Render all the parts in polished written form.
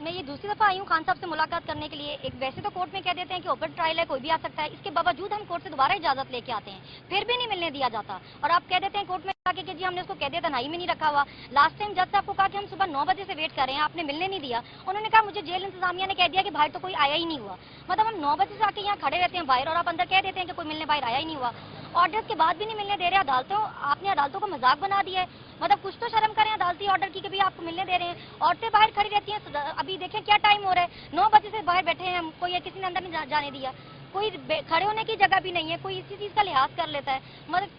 मैं ये दूसरी दफ़ा आई हूँ खान साहब से मुलाकात करने के लिए। एक वैसे तो कोर्ट में कह देते हैं कि ओपन ट्रायल है, कोई भी आ सकता है, इसके बावजूद हम कोर्ट से दोबारा इजाज़त लेके आते हैं, फिर भी नहीं मिलने दिया जाता। और आप कह देते हैं कोर्ट में जाके कि जी हमने उसको कह दिया तन्हाई में नहीं रखा हुआ। लास्ट टाइम जज साहब को कहा कि हम सुबह 9 बजे से वेट कर रहे हैं, आपने मिलने नहीं दिया। उन्होंने कहा मुझे जेल इंतजामिया ने कह दिया कि बाहर तो कोई आया ही नहीं हुआ। मतलब हम 9 बजे से आके यहाँ खड़े रहते हैं बाहर, और आप अंदर कह देते हैं कि कोई मिलने बाहर आया ही नहीं हुआ। ऑर्डर्स के बाद भी नहीं मिलने दे रहे अदालतों। आपने अदालतों को मजाक बना दिया है। मतलब कुछ तो शर्म करें अदालती ऑर्डर की कि भी आपको मिलने दे रहे हैं। औरतें बाहर खड़ी रहती हैं। अभी देखें क्या टाइम हो रहा है, 9 बजे से बाहर बैठे हैं, कोई किसी ने अंदर नहीं जाने दिया। कोई खड़े होने की जगह भी नहीं है, कोई इसी चीज का लिहाज कर लेता है। मतलब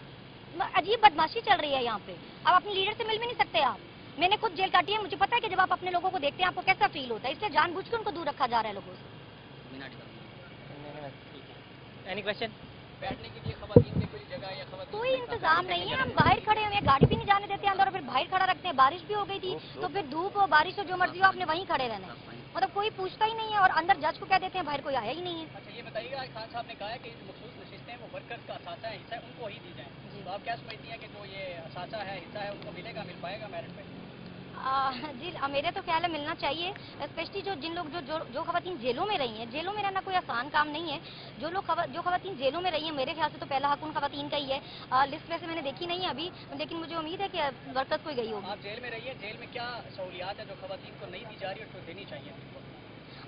अजीब बदमाशी चल रही है यहाँ पे। अब अपने लीडर से मिल भी नहीं सकते आप। मैंने खुद जेल काटी है, मुझे पता है कि जब आप अपने लोगों को देखते हैं आपको कैसा फील होता है, इसलिए जानबूझ के उनको दूर रखा जा रहा है लोगों से। Any question? बैठने के लिए खवातीन के कोई जगह या खवातीन कोई इंतजाम नहीं है। हम बाहर खड़े हुए हैं, गाड़ी भी नहीं जाने देते अंदर, और फिर बाहर खड़ा रखते हैं। बारिश भी हो गई थी तो फिर धूप हो बारिश हो जो मर्जी हो आपने वहीं खड़े रहना है। मतलब कोई पूछता ही नहीं है, और अंदर जज को कह देते हैं बाहर कोई आया ही नहीं है। अच्छा ये बताइएगा, खान साहब ने कहा है कि मखसूस नशिस्तें वो वर्कर्स का असासा है, हिस्सा है, उनको ही दी जाए, तो आप क्या समझती हैं कि जो ये असासा है, हिस्सा है, उनको मिलेगा, मिल पाएगा मेरिट पे? जी मेरे तो ख्याल है मिलना चाहिए। स्पेशली जिन लोग जो खवातीन जेलों में रही हैं, जेलों में रहना कोई आसान काम नहीं है। जो खवातीन जेलों में रही हैं, मेरे ख्याल से तो पहला हक उन खवातीन का ही है। लिस्ट वैसे मैंने देखी नहीं है अभी, लेकिन मुझे उम्मीद है कि वर्कर्स कोई गई होगी। आप जेल में रहिए, जेल में क्या सहूलियात है जो खवातीन को नहीं दी जा रही और जो देनी चाहिए?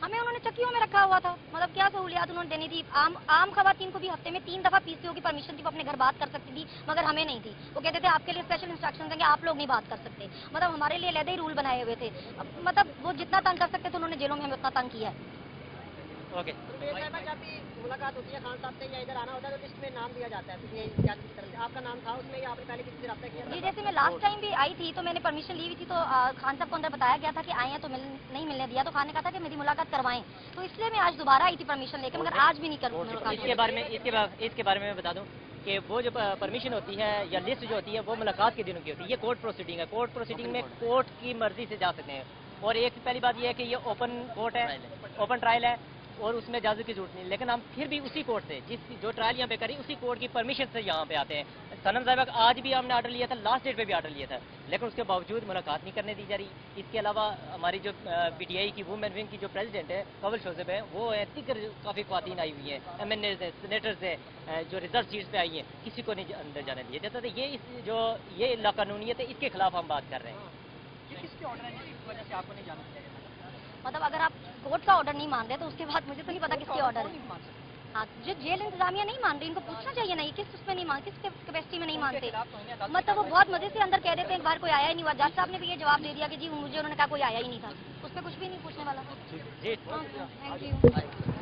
हमें उन्होंने चक्कियों में रखा हुआ था। मतलब क्या सहूलियात उन्होंने देनी थी। आम खवातीन को भी हफ्ते में 3 दफा पीसीओ की परमिशन थी, वो अपने घर बात कर सकती थी, मगर हमें नहीं थी। वो कहते थे आपके लिए स्पेशल इंस्ट्रक्शन देंगे, आप लोग नहीं बात कर सकते। मतलब हमारे लिए अलग ही रूल बनाए हुए थे। मतलब वो जितना तंग कर सकते थे उन्होंने जेलों में हमें उतना तंग किया है। ओके। जब भी मुलाकात होती है खान साहब से या इधर आना होता है तो लिस्ट में नाम दिया जाता है की तरफ से, आपका नाम था उसमें, या आपने पहले किसी से रब्ता किया? जी जैसे मैं लास्ट टाइम भी आई थी तो मैंने परमिशन ली हुई थी, तो खान साहब को अंदर बताया गया था कि आए हैं तो नहीं मिलने दिया। तो खान ने कहा था कि मेरी मुलाकात करवाएं, तो इसलिए मैं आज दोबारा आई थी परमिशन लेकर, मगर आज भी नहीं कर मुलाकात। इसके बारे में मैं बता दूं कि वो जो परमिशन होती है या लिस्ट जो होती है वो मुलाकात के दिनों की होती है। ये कोर्ट प्रोसीडिंग है। कोर्ट प्रोसीडिंग में कोर्ट की मर्जी से जा सकते हैं। और एक पहली बात ये है कि ये ओपन कोर्ट है, ओपन ट्रायल है, और उसमें इजाजत की जरूरत नहीं। लेकिन हम फिर भी उसी कोर्ट से जो ट्रायल यहाँ पे करी उसी कोर्ट की परमिशन से यहाँ पे आते हैं। सनम साहब आज भी हमने ऑर्डर लिया था, लास्ट डेट पे भी ऑर्डर लिया था, लेकिन उसके बावजूद मुलाकात नहीं करने दी जा रही। इसके अलावा हमारी जो पीटीआई की वुमेन विंग की जो प्रेसिडेंट है कवल शोजेब है, वो है दिगर काफ़ी ख्वातीन आई हुई हैं, MNAs हैं, सेनेटर्स हैं, जो रिजर्व सीट्स पे आई हैं, किसी को नहीं अंदर जाने दिया जाता। तो ये लाकानूनियत है, इसके खिलाफ हम बात कर रहे हैं। किसके ऑर्डर है जिसकी वजह से आपको नहीं जाना दिया? मतलब अगर आप कोर्ट का ऑर्डर नहीं मान रहे तो उसके बाद मुझे तो नहीं पता किसके ऑर्डर है। हाँ, जो जेल इंतजामिया नहीं मान रही इनको पूछना चाहिए ना, किस उसमें नहीं मान, किस कैपेसिटी में नहीं मानते। मतलब वो बहुत मजे से अंदर कह देते हैं एक बार कोई आया ही नहीं हुआ। जज साहब ने भी ये जवाब दे दिया कि जी मुझे उन्होंने कहा कोई आया ही नहीं था, उस पर कुछ भी नहीं पूछने वाला। जी थैंक यू।